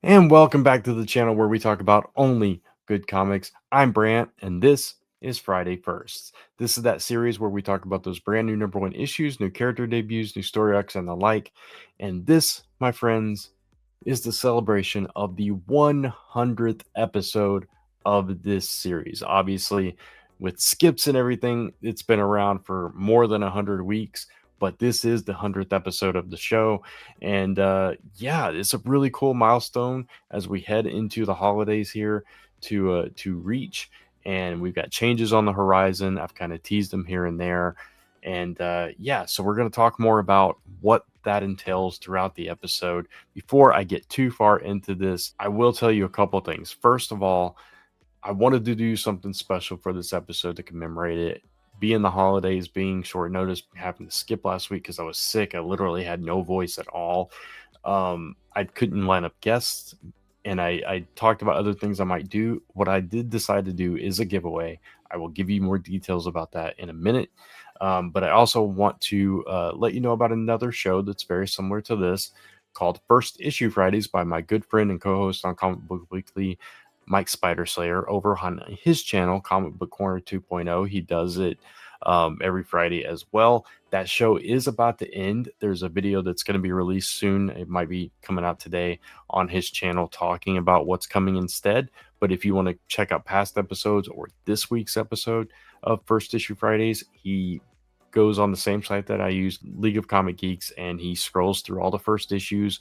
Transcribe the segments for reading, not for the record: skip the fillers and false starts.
And welcome back to the channel where we talk about only good comics. I'm Brant, and this is Friday Firsts. This is that series where we talk about those brand new number one issues, new character debuts, new story arcs, and the like. And this, my friends, is the celebration of the 100th episode of this series. Obviously, with skips and everything, it's been around for more than 100 weeks. But this is the 100th episode of the show, and yeah, it's a really cool milestone as we head into the holidays here to reach. And we've got changes on the horizon. I've kind of teased them here and there, and yeah, so we're going to talk more about what that entails throughout the episode. Before I get too far into this, I will tell you a couple things. First of all, I wanted to do something special for this episode to commemorate it. Being the holidays, being short notice, having to skip last week because I was sick. I literally had no voice at all. I couldn't line up guests, and I talked about other things I might do. What I did decide to do is a giveaway. I will give you more details about that in a minute. But I also want to let you know about another show that's very similar to this called First Issue Fridays by my good friend and co-host on Comic Book Weekly, Mike Spiderslayer, over on his channel, Comic Book Corner 2.0. He does it every Friday as well. That show is about to end. There's a video that's going to be released soon. It might be coming out today on his channel talking about what's coming instead. But if you want to check out past episodes or this week's episode of First Issue Fridays, he goes on the same site that I use, League of Comic Geeks, and he scrolls through all the first issues,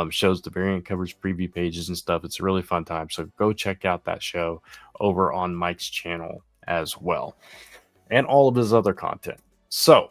shows the variant covers, preview pages, and stuff. It's a really fun time. So go check out that show over on Mike's channel as well, and all of his other content. So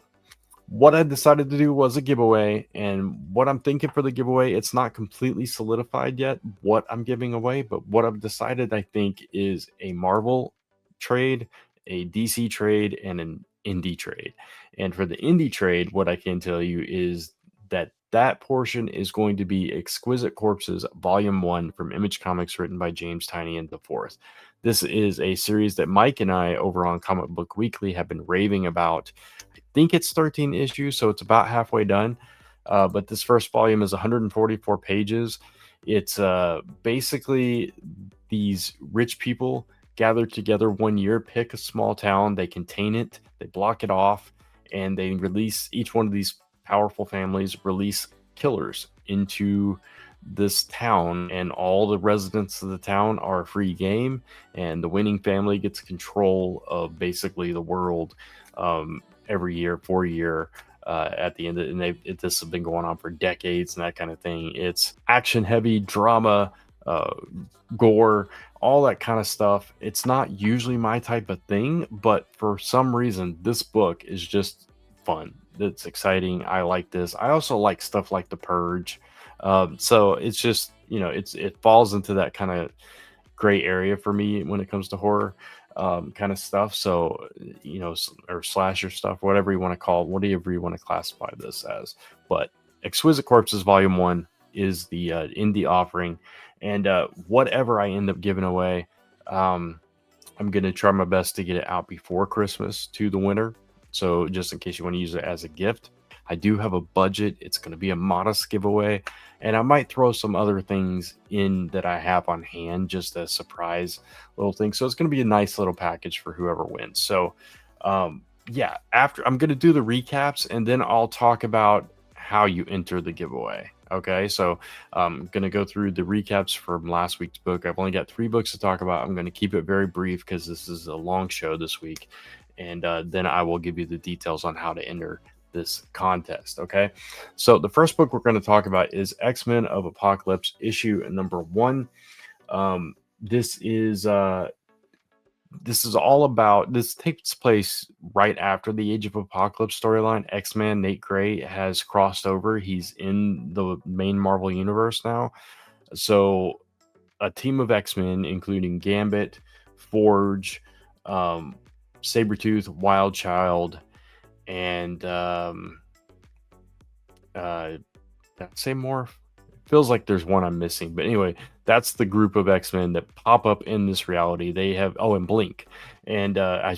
what I decided to do was a giveaway, and what I'm thinking for the giveaway, it's not completely solidified yet what I'm giving away, but what I've decided, I think, is a Marvel trade, a DC trade, and an indie trade. And for the indie trade, what I can tell you is that that portion is going to be Exquisite Corpses Volume 1 from Image Comics, written by James Tynion IV. This is a series that Mike and I over on Comic Book Weekly have been raving about. I think it's 13 issues, so it's about halfway done. But this first volume is 144 pages. It's basically these rich people gather together one year, pick a small town, they contain it, they block it off, and they release, each one of these powerful families release killers into this town, and all the residents of the town are free game, and the winning family gets control of basically the world every year, for a year. At the end of, and this has been going on for decades and that kind of thing. It's action heavy drama, gore, all that kind of stuff. It's not usually my type of thing, but for some reason this book is just fun. It's exciting. I like this. I also like stuff like The Purge. So it's just, it falls into that kind of gray area for me when it comes to horror kind of stuff. So, or slasher stuff, whatever you want to call it, whatever you want to classify this as. But Exquisite Corpses Volume 1 is the indie offering. And whatever I end up giving away, I'm going to try my best to get it out before Christmas to the winner. So just in case you want to use it as a gift. I do have a budget. It's going to be a modest giveaway, and I might throw some other things in that I have on hand, just a surprise little thing. So it's going to be a nice little package for whoever wins. So yeah, after I'm going to do the recaps, and then I'll talk about how you enter the giveaway. Okay, so I'm going to go through the recaps from last week's book. I've only got 3 books to talk about. I'm going to keep it very brief because this is a long show this week. And then I will give you the details on how to enter this contest. Okay, so the first book we're going to talk about is X-Men of Apocalypse, issue number 1. This is all about, this takes place right after the Age of Apocalypse storyline. X-Man Nate Gray has crossed over. He's in the main Marvel universe now. So a team of X-Men, including Gambit, Forge, Sabretooth, Wild Child, and say more. It feels like there's one I'm missing, but anyway, that's the group of X-Men that pop up in this reality. They have and Blink, and I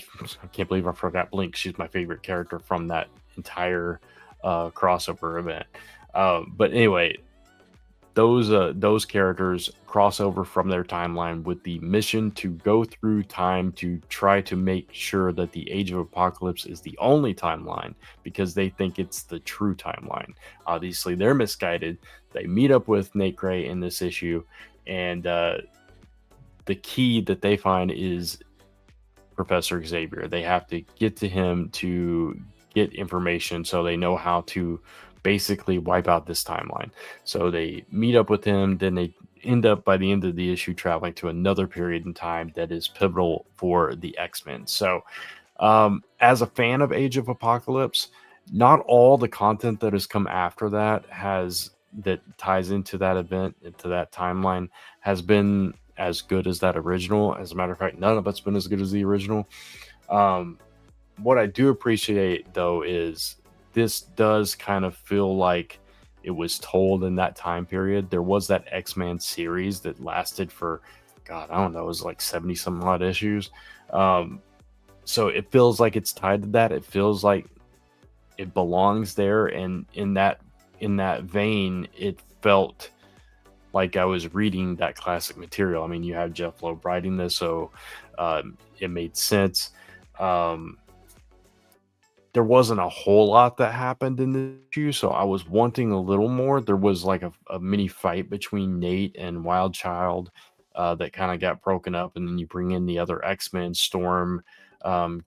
can't believe I forgot Blink. She's my favorite character from that entire crossover event. But anyway, those characters cross over from their timeline with the mission to go through time to try to make sure that the Age of Apocalypse is the only timeline because they think it's the true timeline. Obviously, they're misguided. They meet up with Nate Gray in this issue, and the key that they find is Professor Xavier. They have to get to him to get information so they know how to basically wipe out this timeline. So they meet up with him, then they end up by the end of the issue traveling to another period in time that is pivotal for the X-Men. So as a fan of Age of Apocalypse, not all the content that has come after that ties into that event, into that timeline, has been as good as that original. As a matter of fact, none of it's been as good as the original. What I do appreciate though is this does kind of feel like it was told in that time period. There was that X-Men series that lasted for, God, I don't know, it was like 70 some odd issues. So it feels like it's tied to that. It feels like it belongs there, and in that vein, it felt like I was reading that classic material. I mean, you have Jeff Loeb writing this, so it made sense. There wasn't a whole lot that happened in this issue, so I was wanting a little more. There was like a mini fight between Nate and Wild Child that kind of got broken up, and then you bring in the other X-Men. Storm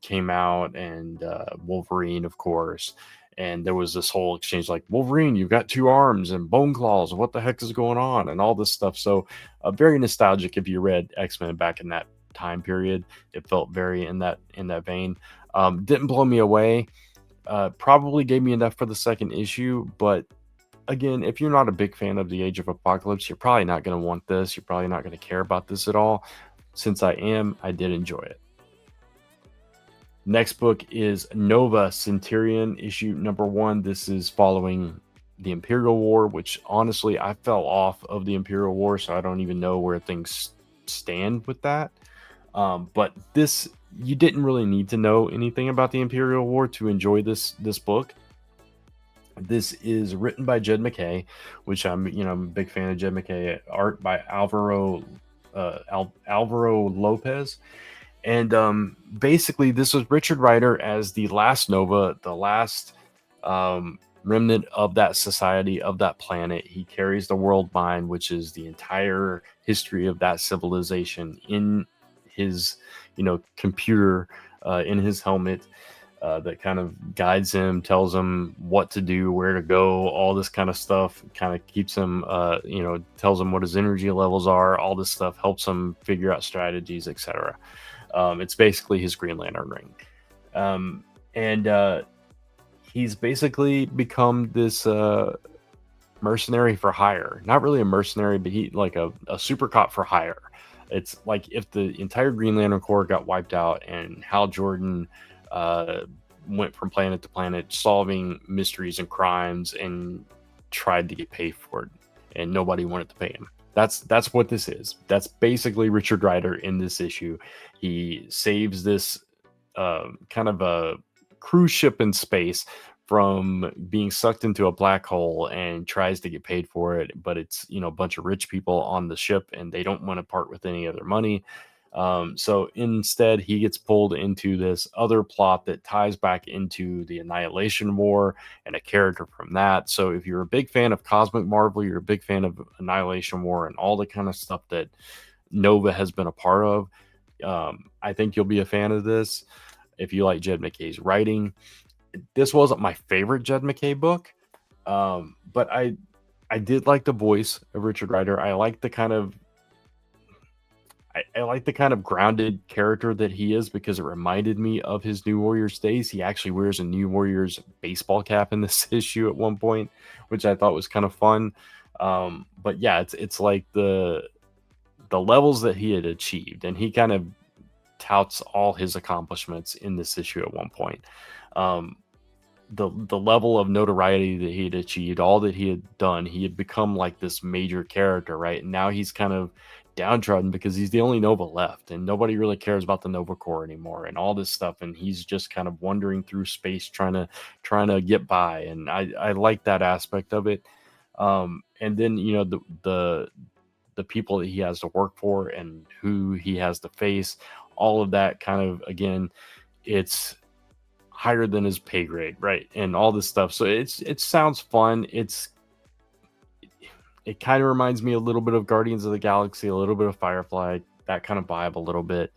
came out, and Wolverine, of course. And there was this whole exchange like, Wolverine, you've got two arms and bone claws. What the heck is going on? And all this stuff. So very nostalgic if you read X-Men back in that time period. It felt very in that vein. Didn't blow me away. Probably gave me enough for the second issue. But again, if you're not a big fan of the Age of Apocalypse, you're probably not going to want this. You're probably not going to care about this at all. Since I did enjoy it. Next book is Nova Centurion, issue number 1. This is following the Imperial War, which honestly, I fell off of the Imperial War, so I don't even know where things stand with that. But this, you didn't really need to know anything about the Imperial War to enjoy this book. This is written by Jed MacKay, which I'm a big fan of Jed MacKay. Art by Alvaro Lopez. And basically, this was Richard Rider as the last Nova, the last remnant of that society, of that planet. He carries the world mind, which is the entire history of that civilization, in his computer, in his helmet, that kind of guides him, tells him what to do, where to go, all this kind of stuff. Kind of keeps him, tells him what his energy levels are. All this stuff helps him figure out strategies, etc. It's basically his Green Lantern ring. And he's basically become this mercenary for hire. Not really a mercenary, but he like a super cop for hire. It's like if the entire Green Lantern Corps got wiped out and Hal Jordan went from planet to planet solving mysteries and crimes and tried to get paid for it, and nobody wanted to pay him. That's what this is. That's basically Richard Rider in this issue. He saves this kind of a cruise ship in space from being sucked into a black hole and tries to get paid for it. But it's, a bunch of rich people on the ship and they don't want to part with any other money. So instead, he gets pulled into this other plot that ties back into the Annihilation War and a character from that. So if you're a big fan of Cosmic Marvel, you're a big fan of Annihilation War and all the kind of stuff that Nova has been a part of, I think you'll be a fan of this. If you like Jed MacKay's writing, this wasn't my favorite Jed MacKay book, but I did like the voice of Richard Rider. I like the kind of I like the kind of grounded character that he is, because it reminded me of his New Warriors days. He actually wears a New Warriors baseball cap in this issue at one point, which I thought was kind of fun. But yeah, it's like the levels that he had achieved, and he kind of touts all his accomplishments in this issue at one point. The level of notoriety that he had achieved, all that he had done, he had become like this major character, right? And now he's kind of downtrodden because he's the only Nova left, and nobody really cares about the Nova Corps anymore, and all this stuff. And he's just kind of wandering through space, trying to get by. And I like that aspect of it. And then the people that he has to work for and who he has to face, all of that kind of, again, it's higher than his pay grade, right? And all this stuff. So it sounds fun. It kind of reminds me a little bit of Guardians of the Galaxy, a little bit of Firefly, that kind of vibe a little bit.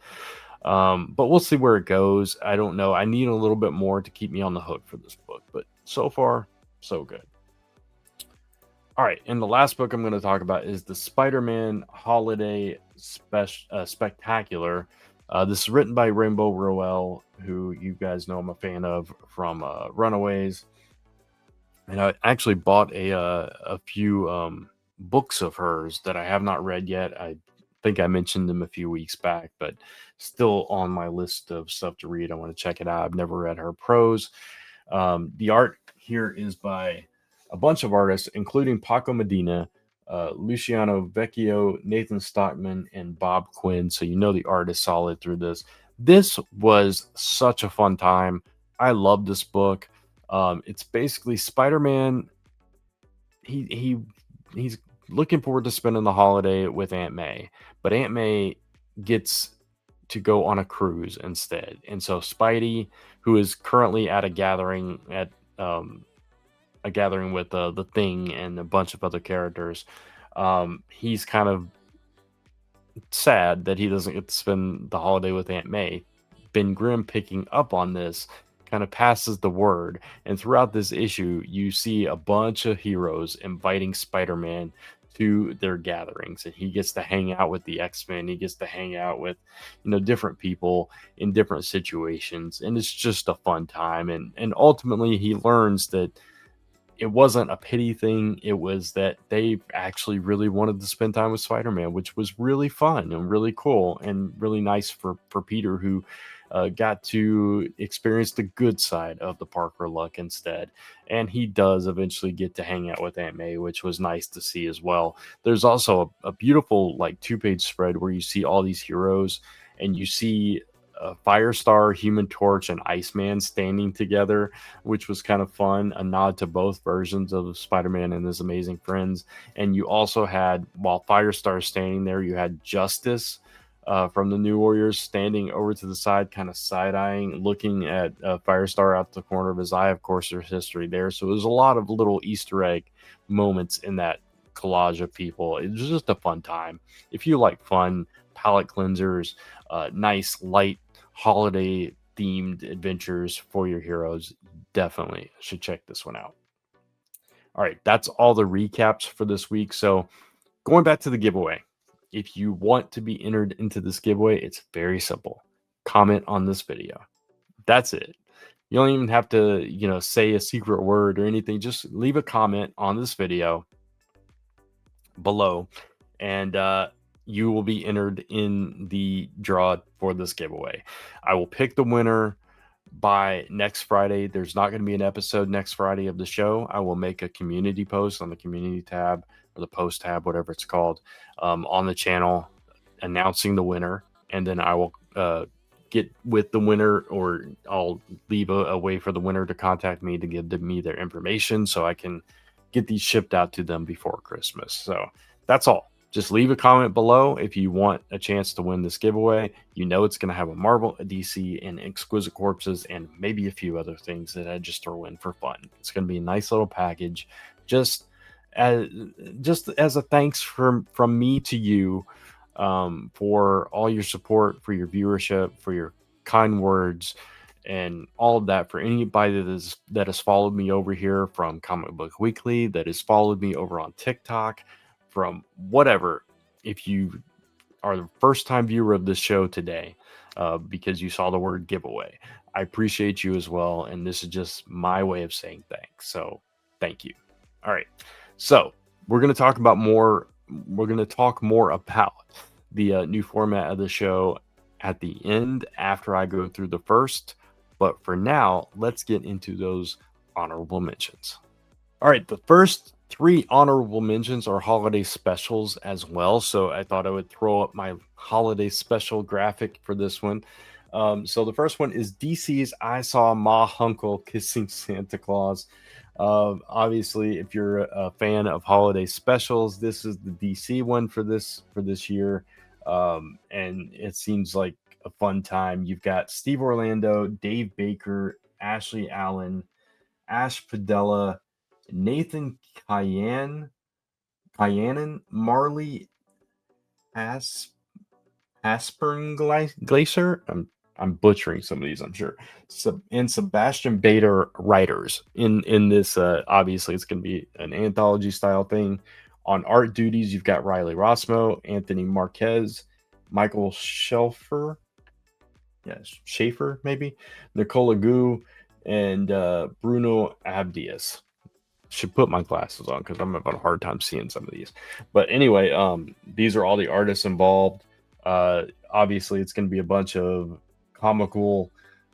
But we'll see where it goes. I don't know. I need a little bit more to keep me on the hook for this book, but so far, so good. All right, and the last book I'm going to talk about is the Spider-Man Holiday Spectacular. This is written by Rainbow Rowell, who you guys know I'm a fan of from Runaways, and I actually bought a few books of hers that I have not read yet. I think I mentioned them a few weeks back, but still on my list of stuff to read. I want to check it out. I've never read her prose. The art here is by a bunch of artists, including Paco Medina, Luciano Vecchio, Nathan Stockman, and Bob Quinn. So you know the art is solid through this. This was such a fun time. I love this book. It's basically Spider-Man. He's looking forward to spending the holiday with Aunt May, but Aunt May gets to go on a cruise instead. And so Spidey, who is currently at a gathering with the Thing and a bunch of other characters, he's kind of sad that he doesn't get to spend the holiday with Aunt May. Ben Grimm, picking up on this, kind of passes the word, and throughout this issue you see a bunch of heroes inviting Spider-Man to their gatherings, and he gets to hang out with the X-Men. He gets to hang out with different people in different situations, and it's just a fun time. And ultimately he learns that it wasn't a pity thing. It was that they actually really wanted to spend time with Spider-Man, which was really fun and really cool and really nice for Peter, who got to experience the good side of the Parker luck instead. And he does eventually get to hang out with Aunt May, which was nice to see as well. There's also a beautiful, like, 2-page spread where you see all these heroes, and you see Firestar, Human Torch, and Iceman standing together, which was kind of fun. A nod to both versions of Spider-Man and his amazing friends. And you also had, while Firestar standing there, you had Justice from the New Warriors standing over to the side, kind of side-eyeing, looking at Firestar out the corner of his eye. Of course, there's history there. So there's a lot of little Easter egg moments in that collage of people. It was just a fun time. If you like fun palette cleansers, nice, light, holiday themed adventures for your heroes, definitely should check this one out. All right, that's all the recaps for this week. So going back to the giveaway, if you want to be entered into this giveaway, it's very simple. Comment on this video. That's it. You don't even have to, say a secret word or anything. Just leave a comment on this video below, and you will be entered in the draw for this giveaway. I will pick the winner by next Friday. There's not going to be an episode next Friday of the show. I will make a community post on the community tab, or the post tab, whatever it's called, on the channel, announcing the winner. And then I will get with the winner, or I'll leave a way for the winner to contact me to give me their information so I can get these shipped out to them before Christmas. So that's all. Just leave a comment below if you want a chance to win this giveaway. It's going to have a Marvel, a DC, and Exquisite Corpses, and maybe a few other things that I just throw in for fun. It's going to be a nice little package, just as a thanks from me to you, for all your support, for your viewership, for your kind words, and all of that. For anybody that has followed me over here from Comic Book Weekly, that has followed me over on TikTok, from whatever, if you are the first time viewer of this show today, because you saw the word giveaway, I appreciate you as well. And this is just my way of saying thanks. So thank you. All right. So we're going to talk more about the new format of the show at the end, after I go through the first. But for now, let's get into those honorable mentions. All right. The first 3 honorable mentions are holiday specials as well. So I thought I would throw up my holiday special graphic for this one. So the first one is DC's I Saw Ma Hunkel Kissing Santa Claus. Obviously, if you're a fan of holiday specials, this is the DC one for this year, and it seems like a fun time. You've got Steve Orlando, Dave Baker, Ashley Allen, Ash Padella, Nathan Kyanan, Marley As Glacier. I'm butchering some of these, I'm sure. And Sebastian Bader writers in this. Obviously, it's going to be an anthology style thing. On art duties, you've got Riley Rossmo, Anthony Marquez, Michael Schaefer maybe, Nicola Gu, and Bruno Abdias. Should put my glasses on because I'm having a hard time seeing some of these. But anyway, these are all the artists involved. Obviously, it's going to be a bunch of comical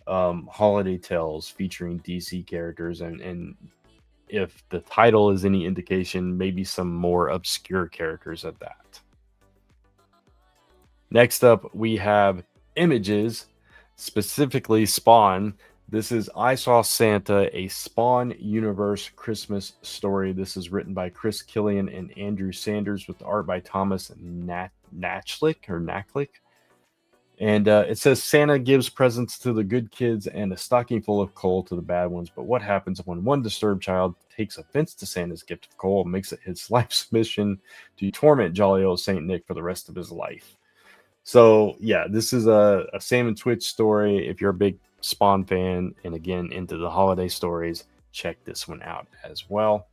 holiday tales featuring DC characters, and if the title is any indication, maybe some more obscure characters at that. Next up, we have Images, specifically Spawn. This is I Saw Santa, a Spawn universe Christmas story. This is written by Chris Killian and Andrew Sanders with art by Thomas Nachlik. And it says Santa gives presents to the good kids and a stocking full of coal to the bad ones. But what happens when one disturbed child takes offense to Santa's gift of coal and makes it his life's mission to torment jolly old Saint Nick for the rest of his life? So yeah, this is a Sam and Twitch story. If you're a big Spawn fan and again into the holiday stories, check this one out as well.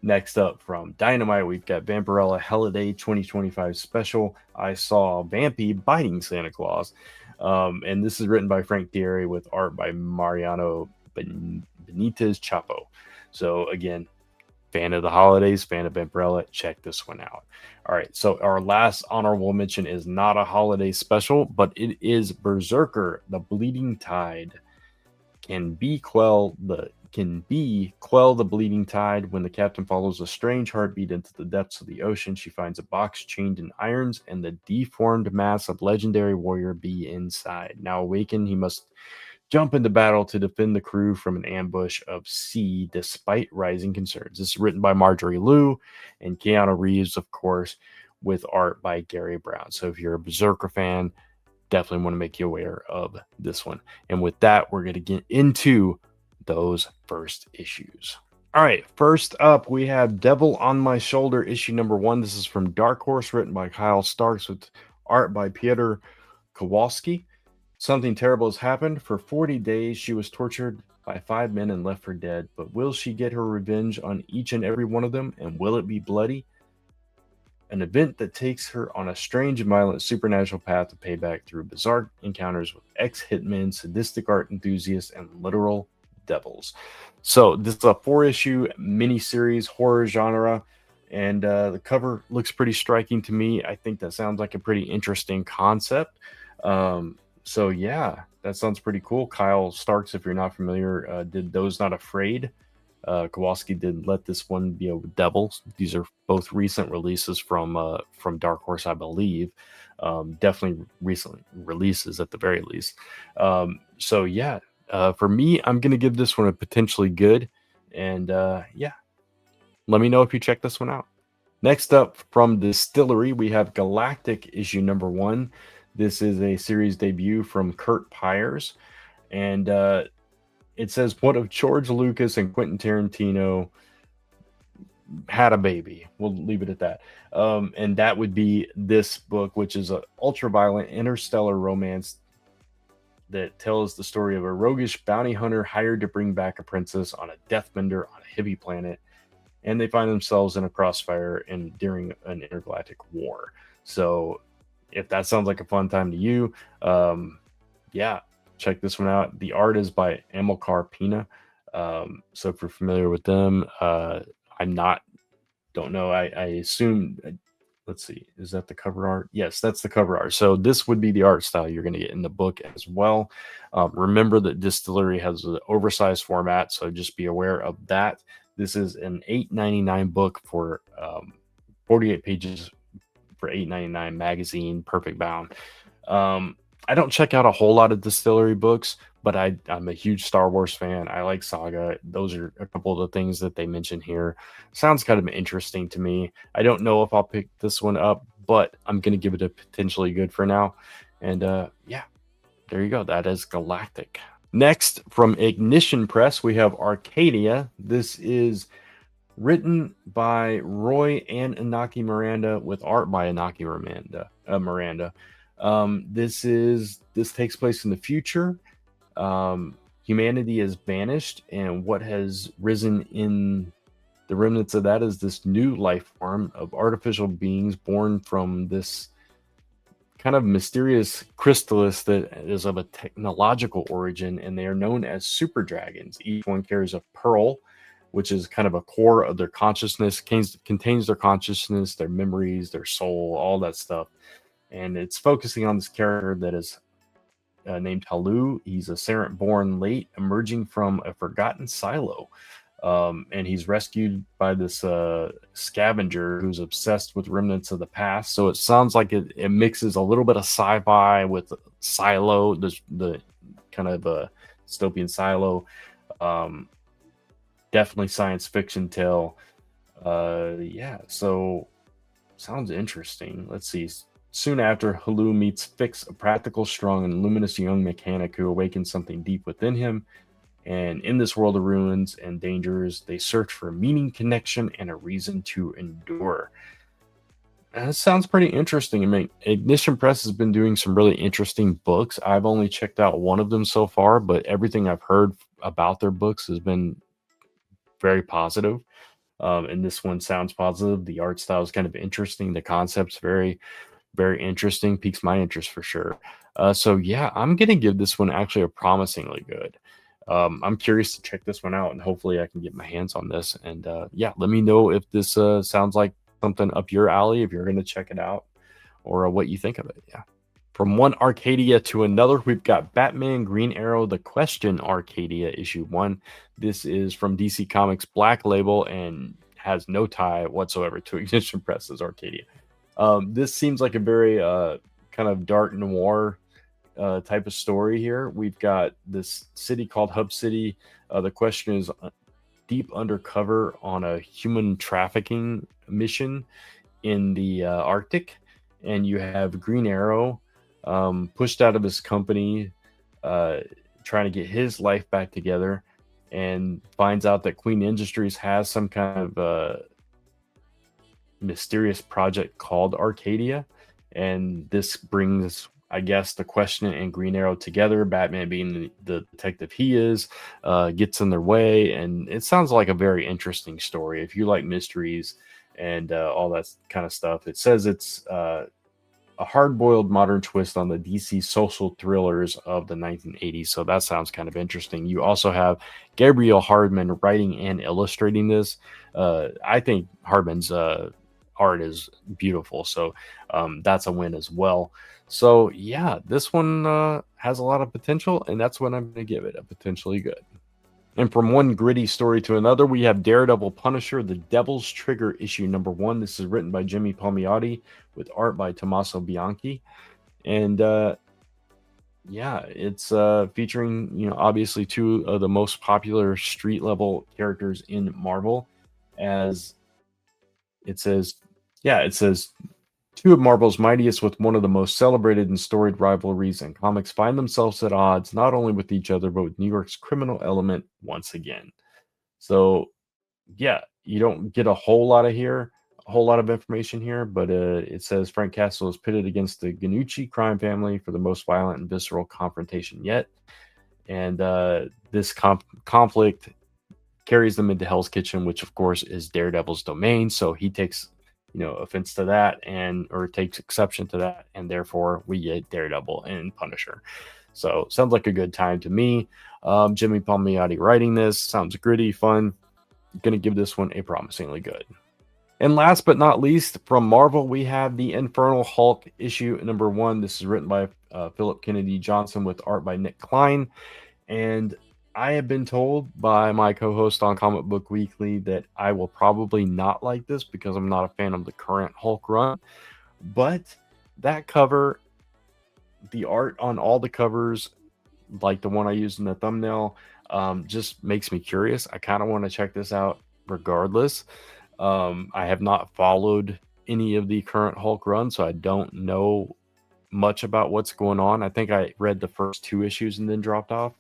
Next up from Dynamite, we've got Vampirella Holiday 2025 special. I Saw Vampy Biting Santa Claus. And this is written by Frank Thierry with art by Mariano Benitez Chapo. So again, fan of the holidays, fan of Vampirella, check this one out. All right, so our last honorable mention is not a holiday special, but it is BRZRKR, The Bleeding Tide. Can quell the bleeding tide. When the captain follows a strange heartbeat into the depths of the ocean, she finds a box chained in irons and the deformed mass of legendary warrior B inside. Now awakened, he must jump into battle to defend the crew from an ambush of C despite rising concerns. This is written by Marjorie Liu and Keanu Reeves, of course, with art by Gary Brown. So if you're a BRZRKR fan, definitely want to make you aware of this one. And with that, we're going to get into those first issues. All right, first up, we have Devil on My Shoulder, issue number 1. This is from Dark Horse, written by Kyle Starks with art by Piotr Kowalski. Something terrible has happened. For 40 days, she was tortured by 5 men and left for dead. But will she get her revenge on each and every one of them? And will it be bloody? An event that takes her on a strange and violent supernatural path to payback through bizarre encounters with ex-hitmen, sadistic art enthusiasts, and literal devils. So this is a 4-issue miniseries horror genre, and the cover looks pretty striking to me. I think that sounds like a pretty interesting concept. So yeah, that sounds pretty cool. Kyle Starks, if you're not familiar, did Those Not Afraid. Kowalski did Let This One Be a Devil. These are both recent releases from Dark Horse, I believe. Definitely recent releases at the very least. So yeah, for me, I'm gonna give this one a potentially good. And yeah, let me know if you check this one out. Next up from Distillery, we have Galactic issue number 1. This is a series debut from Kurt Pyers, and it says, what if George Lucas and Quentin Tarantino had a baby? We'll leave it at that. And that would be this book, which is an ultra-violent interstellar romance that tells the story of a roguish bounty hunter hired to bring back a princess on a deathbender on a hippie planet, and they find themselves in a crossfire and during an intergalactic war. So if that sounds like a fun time to you, yeah, check this one out. The art is by Amilcar Pina. So if you're familiar with them, don't know. I assume, let's see, is that the cover art? Yes, that's the cover art. So this would be the art style you're going to get in the book as well. Remember that Distillery has an oversized format, so just be aware of that. This is an $8.99 book for 48 pages for $8.99 magazine, perfect bound. I don't check out a whole lot of Distillery books, but I'm a huge Star Wars fan. I like Saga. Those are a couple of the things that they mention here. Sounds kind of interesting to me. I don't know if I'll pick this one up, but I'm gonna give it a potentially good for now. And yeah, there you go. That is Galactic. Next, from Ignition Press, we have Arcadia. This is written by Roy and Inaki Miranda with art by Inaki Miranda. This takes place in the future. Humanity is vanished, and what has risen in the remnants of that is this new life form of artificial beings born from this kind of mysterious chrysalis that is of a technological origin, and they are known as super dragons. Each one carries a pearl, which is kind of a core of their consciousness, contains their consciousness, their memories, their soul, all that stuff. And it's focusing on this character that is named Halu. He's a Serent born late, emerging from a forgotten silo. And he's rescued by this scavenger who's obsessed with remnants of the past. So it sounds like it mixes a little bit of sci-fi with silo, the kind of dystopian silo. Definitely science fiction tale. Yeah, so sounds interesting. Let's see. Soon after, Halu meets Fix, a practical, strong, and luminous young mechanic who awakens something deep within him. And in this world of ruins and dangers, they search for meaning, connection, and a reason to endure. And that sounds pretty interesting. I mean, Ignition Press has been doing some really interesting books. I've only checked out one of them so far, but everything I've heard about their books has been very positive. And this one sounds positive. The art style is kind of interesting. The concept's very, very interesting. Piques my interest for sure. So yeah, I'm gonna give this one actually a promisingly good. I'm curious to check this one out, and hopefully I can get my hands on this. And yeah, let me know if this sounds like something up your alley, if you're gonna check it out, or what you think of it. Yeah. From one Arcadia to another, we've got Batman Green Arrow The Question Arcadia issue 1. This is from DC Comics Black Label and has no tie whatsoever to Ignition Press's Arcadia. This seems like a very kind of dark noir type of story here. We've got this city called Hub City. The question is deep undercover on a human trafficking mission in the Arctic, and you have Green Arrow pushed out of his company, trying to get his life back together, and finds out that Queen Industries has some kind of mysterious project called Arcadia. And this brings, I guess, the Question and Green Arrow together. Batman, being the detective he is, gets in their way, and it sounds like a very interesting story. If you like mysteries and all that kind of stuff, it says it's a hard-boiled modern twist on the DC social thrillers of the 1980s. So that sounds kind of interesting. You also have Gabriel Hardman writing and illustrating this. I think Hardman's art is beautiful, so that's a win as well. So yeah, this one has a lot of potential, and that's what I'm going to give it, a potentially good. And from one gritty story to another, we have Daredevil Punisher, The Devil's Trigger, issue number 1. This is written by Jimmy Palmiotti with art by Tommaso Bianchi. And yeah, it's featuring, obviously two of the most popular street level characters in Marvel. As it says, two of Marvel's mightiest with one of the most celebrated and storied rivalries in comics find themselves at odds not only with each other, but with New York's criminal element once again. So, yeah, you don't get a whole lot of information here, but it says Frank Castle is pitted against the Ganucci crime family for the most violent and visceral confrontation yet. And this conflict carries them into Hell's Kitchen, which of course is Daredevil's domain. So he takes offense to that or takes exception to that, and therefore we get Daredevil and Punisher. So sounds like a good time to me. Jimmy Palmiotti writing this sounds gritty, fun. Gonna give this one a promisingly good. And last but not least, from Marvel, we have the Infernal Hulk issue number 1. This is written by Philip Kennedy Johnson with art by Nick Klein. And I have been told by my co-host on Comic Book Weekly that I will probably not like this because I'm not a fan of the current Hulk run. But that cover, the art on all the covers like the one I used in the thumbnail, just makes me curious. I kind of want to check this out regardless. I have not followed any of the current Hulk runs, so I don't know much about what's going on. I think I read the first two issues and then dropped off.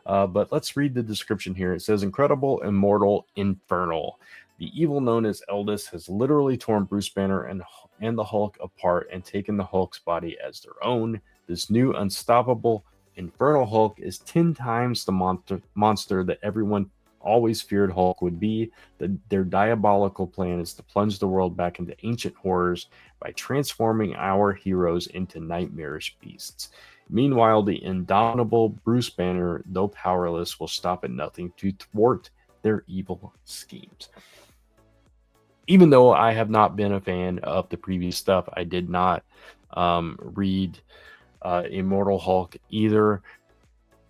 But let's read the description here. It says, Incredible, Immortal, Infernal. The evil known as Eldest has literally torn Bruce Banner and the Hulk apart and taken the Hulk's body as their own. This new unstoppable Infernal Hulk is 10 times the monster that everyone always feared Hulk would be. Their diabolical plan is to plunge the world back into ancient horrors by transforming our heroes into nightmarish beasts. Meanwhile, the indomitable Bruce Banner, though powerless, will stop at nothing to thwart their evil schemes. Even though I have not been a fan of the previous stuff, I did not read Immortal Hulk either.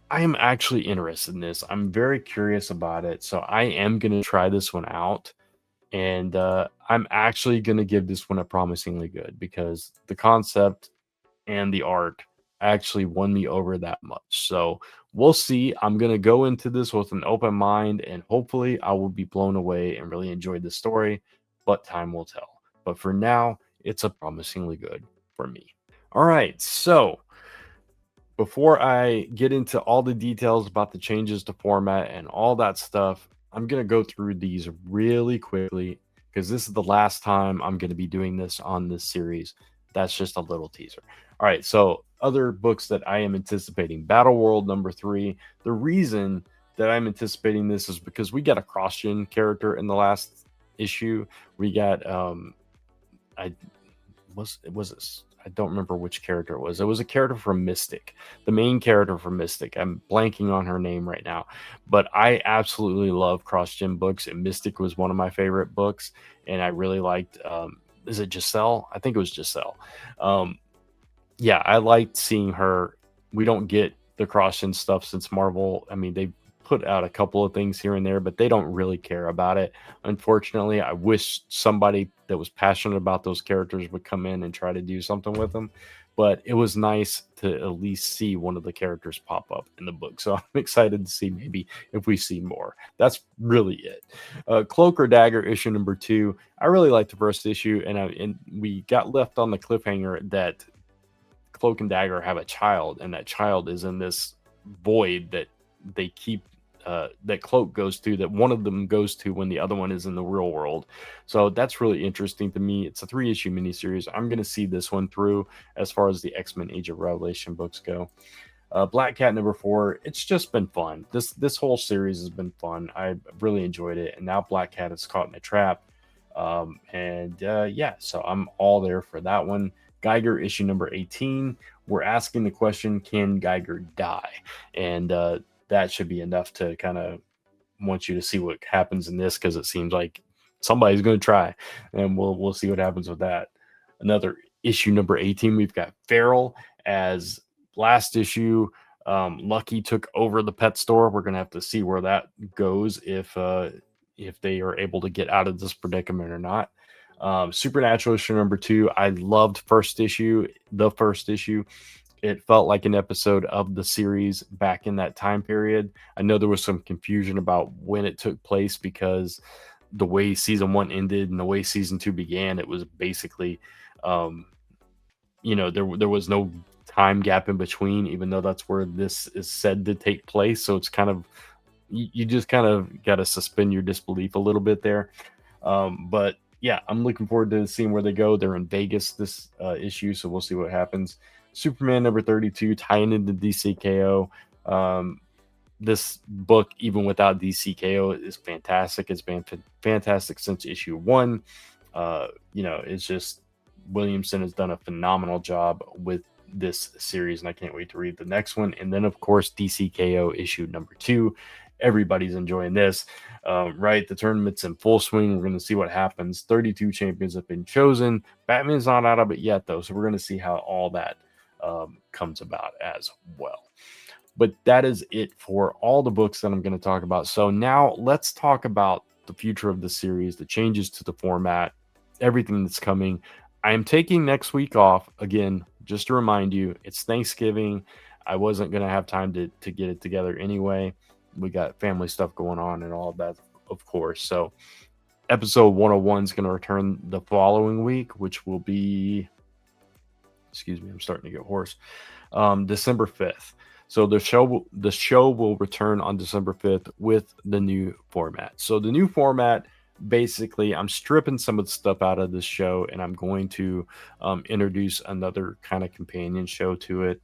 I am actually interested in this. I'm very curious about it. So I am going to try this one out. And I'm actually going to give this one a promisingly good because the concept and the art actually won me over that much. So we'll see. I'm going to go into this with an open mind and hopefully I will be blown away and really enjoy the story, but time will tell. But for now, it's a promisingly good for me. All right. So before I get into all the details about the changes to format and all that stuff, I'm going to go through these really quickly because this is the last time I'm going to be doing this on this series. That's just a little teaser. All right, so other books that I am anticipating. Battle World #3. The reason that I'm anticipating this is because we got a cross-gen character in the last issue. We got I was I don't remember which character it was. It was a character from Mystic, the main character from Mystic. I'm blanking on her name right now, but I absolutely love cross-gen books, and Mystic was one of my favorite books, and I really liked. Is it Giselle? I think it was Giselle. Yeah, I liked seeing her. We don't get the cross-gen stuff since Marvel. I mean, they put out a couple of things here and there, but they don't really care about it. Unfortunately, I wish somebody that was passionate about those characters would come in and try to do something with them. But it was nice to at least see one of the characters pop up in the book. So I'm excited to see maybe if we see more. That's really it. Cloak or Dagger issue #2. I really liked the first issue, and we got left on the cliffhanger that Cloak and Dagger have a child, and that child is in this void that they keep that Cloak goes to, that one of them goes to when the other one is in the real world. So that's really interesting to me. It's a 3-issue miniseries. I'm going to see this one through as far as the X-Men Age of Revelation books go. Black Cat #4. It's just been fun. This whole series has been fun. I really enjoyed it, and now Black Cat is caught in a trap. Yeah, so I'm all there for that one. Geiger issue #18. We're asking the question, can Geiger die? And that should be enough to kind of want you to see what happens in this, because it seems like somebody's going to try, and we'll see what happens with that. Another issue #18. We've got Feral. As last issue, Lucky took over the pet store. We're going to have to see where that goes, if they are able to get out of this predicament or not. Supernatural issue #2. I loved the first issue. It felt like an episode of the series back in that time period. I know there was some confusion about when it took place because the way season 1 ended and the way season 2 began, it was basically, there was no time gap in between, even though that's where this is said to take place. So it's kind of, you just kind of got to suspend your disbelief a little bit there. But yeah, I'm looking forward to seeing where they go. They're in Vegas this issue, so we'll see what happens. Superman #32, tying into DCKO. This book, even without DCKO, is fantastic. It's been fantastic since issue 1. It's just Williamson has done a phenomenal job with this series, and I can't wait to read the next one. And then, of course, DCKO issue #2. Everybody's enjoying this, right? The tournament's in full swing. We're going to see what happens. 32 champions have been chosen. Batman's not out of it yet, though, so we're going to see how all that comes about as well. But that is it for all the books that I'm going to talk about. So now let's talk about the future of the series, the changes to the format, everything that's coming. I am taking next week off. Again, just to remind you, it's Thanksgiving. I wasn't gonna have time to get it together anyway. We got family stuff going on and all of that, of course. So episode 101 is gonna return the following week, which will be, excuse me, I'm starting to get hoarse. December 5th. So the show will return on December 5th with the new format. So the new format, basically, I'm stripping some of the stuff out of this show, and I'm going to introduce another kind of companion show to it.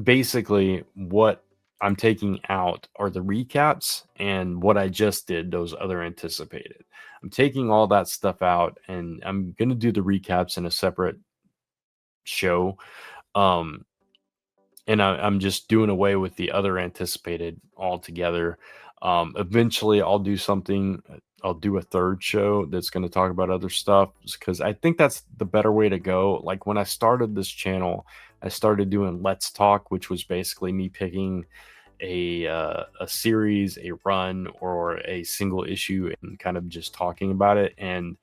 Basically, what I'm taking out are the recaps and what I just did, those other anticipated. I'm taking all that stuff out, and I'm going to do the recaps in a separate show. Um, and I'm just doing away with the other anticipated altogether. Eventually, I'll do something. I'll do a third show that's going to talk about other stuff because I think that's the better way to go. Like when I started this channel, I started doing Let's Talk, which was basically me picking a series, a run, or a single issue, and kind of just talking about it. And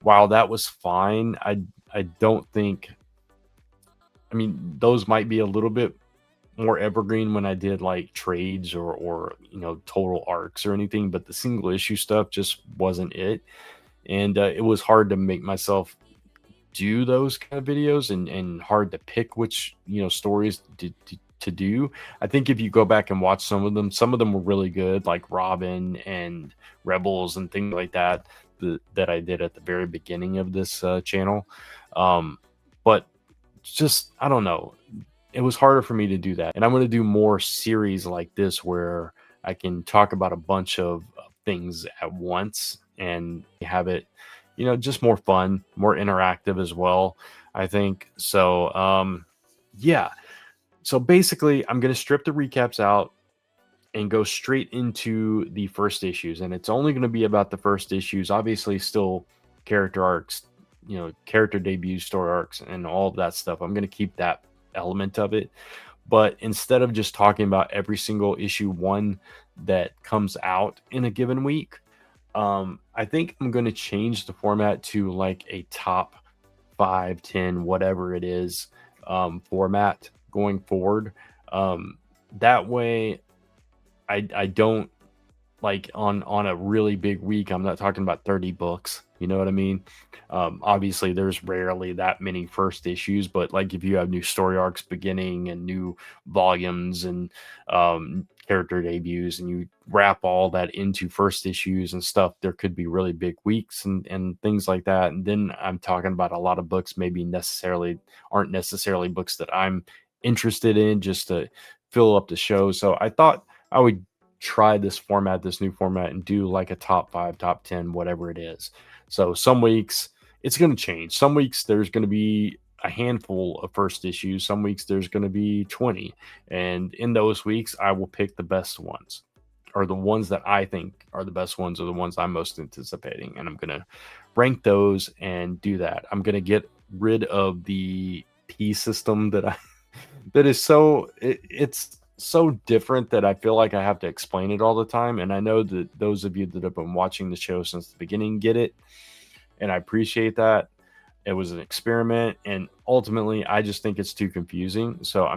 while that was fine, I don't think. I mean, those might be a little bit more evergreen when I did like trades or total arcs or anything, but the single issue stuff just wasn't it, and it was hard to make myself do those kind of videos and hard to pick which stories to do. I think if you go back and watch some of them were really good, like Robin and Rebels and things like that that I did at the very beginning of this channel. But just I don't know, it was harder for me to do that. And I'm going to do more series like this where I can talk about a bunch of things at once and have it, just more fun, more interactive as well, I think. So, yeah. So basically, I'm going to strip the recaps out and go straight into the first issues. And it's only going to be about the first issues, obviously, still character arcs, character debuts, story arcs, and all of that stuff. I'm going to keep that element of it, but instead of just talking about every single issue one that comes out in a given week, I think I'm going to change the format to like a top 5, 10, whatever it is, format going forward. That way I don't, like, on a really big week, I'm not talking about 30 books, you know what I mean? Obviously there's rarely that many first issues, but like if you have new story arcs beginning and new volumes and character debuts and you wrap all that into first issues and stuff, there could be really big weeks and things like that. And then I'm talking about a lot of books maybe aren't necessarily books that I'm interested in, just to fill up the show. So I thought I would try this new format, and do like a top 5, top 10, whatever it is. So some weeks it's going to change. Some weeks there's going to be a handful of first issues. Some weeks there's going to be 20. And in those weeks, I will pick the best ones, or the ones that I think are the best ones, or the ones I'm most anticipating. And I'm going to rank those and do that. I'm going to get rid of the P system that is it's so different that I feel like I have to explain it all the time. And I know that those of you that have been watching the show since the beginning get it, and I appreciate that. It was an experiment, and ultimately I just think it's too confusing. So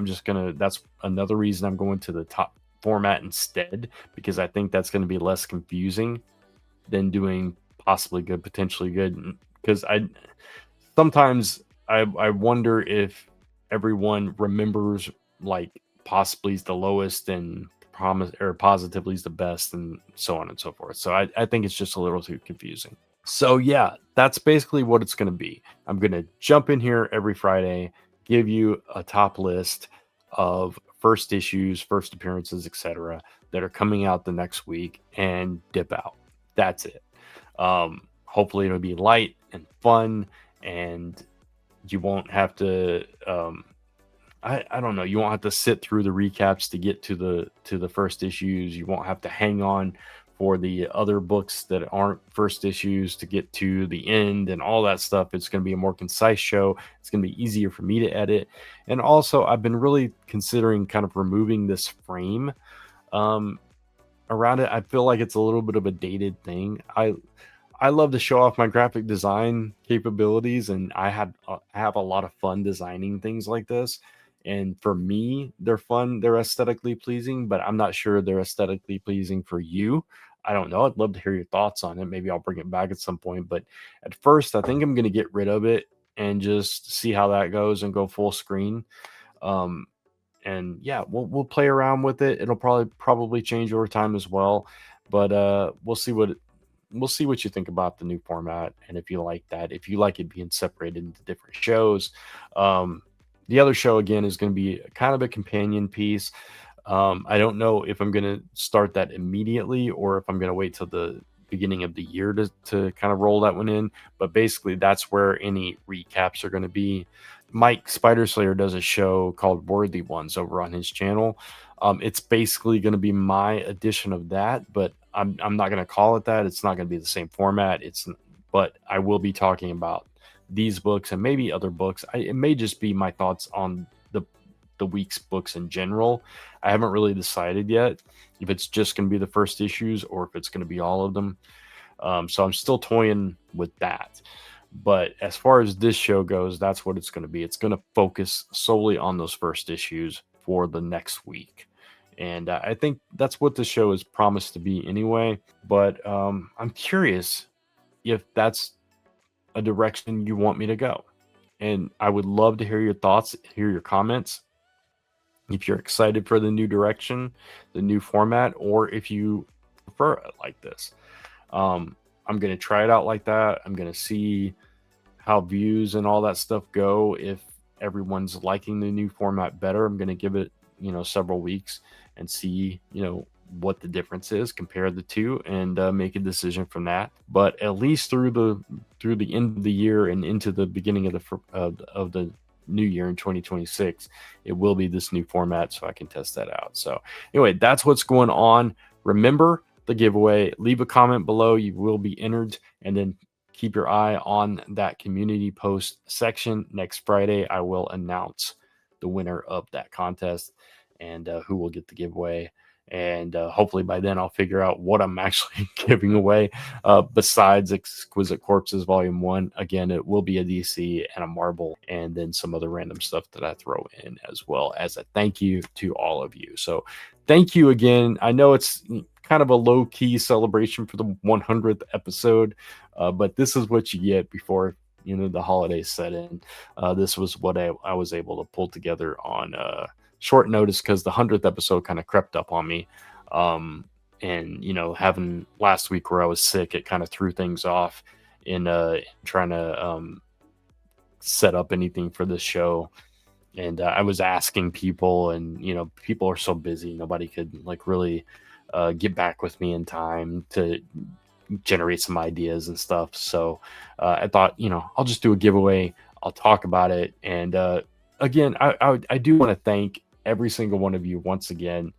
that's another reason I'm going to the top format instead, because I think that's going to be less confusing than doing possibly good, potentially good. Because sometimes I wonder if everyone remembers like possibly is the lowest and promise or positively is the best, and so on and so forth. So I think it's just a little too confusing. So yeah, that's basically what it's going to be. I'm going to jump in here every Friday, give you a top list of first issues, first appearances, etc., that are coming out the next week, and dip out. That's it. Hopefully it'll be light and fun, and you won't have to I don't know, you won't have to sit through the recaps to get to the first issues. You won't have to hang on for the other books that aren't first issues to get to the end and all that stuff. It's going to be a more concise show. It's going to be easier for me to edit. And also, I've been really considering kind of removing this frame around it. I feel like it's a little bit of a dated thing. I love to show off my graphic design capabilities, and I have a lot of fun designing things like this. And for me, they're fun, they're aesthetically pleasing, but I'm not sure they're aesthetically pleasing for you. I don't know. I'd love to hear your thoughts on it. Maybe I'll bring it back at some point. But at first, I think I'm going to get rid of it and just see how that goes and go full screen. Um, and yeah, we'll play around with it. It'll probably change over time as well. But we'll see what you think about the new format and if you like that. If you like it being separated into different shows, um, the other show again is going to be kind of a companion piece. I don't know if I'm going to start that immediately or if I'm going to wait till the beginning of the year to kind of roll that one in. But basically, that's where any recaps are going to be. Mike Spider Slayer does a show called Worthy Ones over on his channel. It's basically going to be my edition of that, but I'm not going to call it that. It's not going to be the same format. But I will be talking about these books and maybe other books. It may just be my thoughts on the week's books in general. I haven't really decided yet if it's just going to be the first issues or if it's going to be all of them. So I'm still toying with that. But as far as this show goes, that's what it's going to be. It's going to focus solely on those first issues for the next week. And I think that's what the show is promised to be anyway. But I'm curious if that's a direction you want me to go. And I would love to hear your thoughts, hear your comments. If you're excited for the new direction, the new format, or if you prefer it like this. I'm going to try it out like that. I'm going to see how views and all that stuff go. If everyone's liking the new format better, I'm going to give it, several weeks and see, what the difference is, compare the two, and make a decision from that. But at least through the end of the year and into the beginning of the new year in 2026, it will be this new format, so I can test that out. So anyway, that's what's going on. Remember the giveaway. Leave a comment below. You will be entered, and then keep your eye on that community post section. Next Friday, I will announce the winner of that contest and who will get the giveaway. And hopefully by then I'll figure out what I'm actually giving away besides Exquisite Corpses Volume 1. Again, it will be a DC and a Marvel and then some other random stuff that I throw in as well as a thank you to all of you. So thank you again. I know it's kind of a low-key celebration for the 100th episode, but this is what you get before the holidays set in. This was what I was able to pull together on short notice because the 100th episode kind of crept up on me. And having last week where I was sick, it kind of threw things off in trying to set up anything for this show. And I was asking people, and people are so busy, nobody could really get back with me in time to generate some ideas and stuff. So I thought, I'll just do a giveaway. I'll talk about it. And again, I do want to thank every single one of you once again.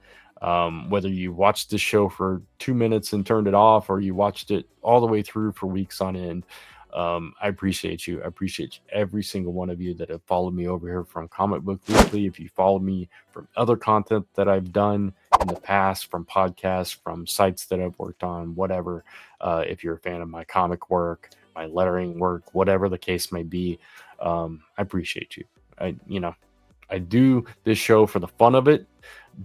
Whether you watched the show for 2 minutes and turned it off, or you watched it all the way through for weeks on end, I appreciate you. I appreciate every single one of you that have followed me over here from Comic Book Weekly. If you followed me from other content that I've done in the past, from podcasts, from sites that I've worked on, whatever, if you're a fan of my comic work, my lettering work, whatever the case may be, I appreciate you. I do this show for the fun of it,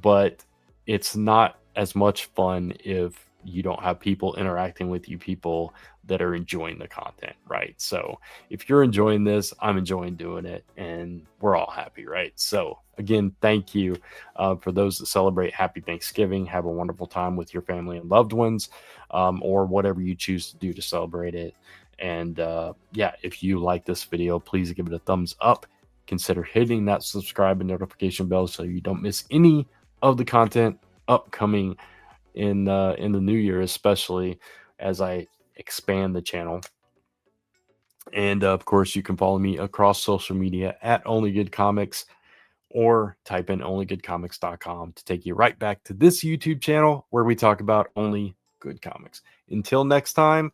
but it's not as much fun if you don't have people interacting with you, people that are enjoying the content, right? So if you're enjoying this, I'm enjoying doing it, and we're all happy, right? So again, thank you for those that celebrate. Happy Thanksgiving. Have a wonderful time with your family and loved ones, or whatever you choose to do to celebrate it. And yeah, if you like this video, please give it a thumbs up. Consider hitting that subscribe and notification bell so you don't miss any of the content upcoming in the new year, especially as I expand the channel. And of course, you can follow me across social media at Only Good Comics, or type in onlygoodcomics.com to take you right back to this YouTube channel where we talk about only good comics. Until next time,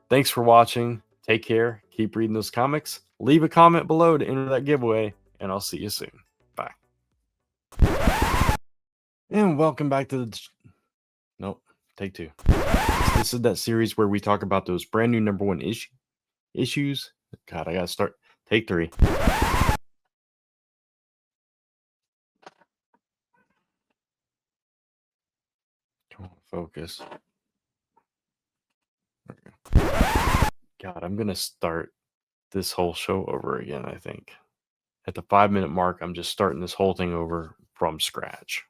thanks for watching. Take care. Keep reading those comics. Leave a comment below to enter that giveaway, and I'll see you soon. Bye. And welcome back to the... Nope, take two. This is that series where we talk about those brand new #1 issues. God, I gotta start. Take three. Focus. God, I'm gonna start this whole show over again, I think. At the 5-minute mark, I'm just starting this whole thing over from scratch.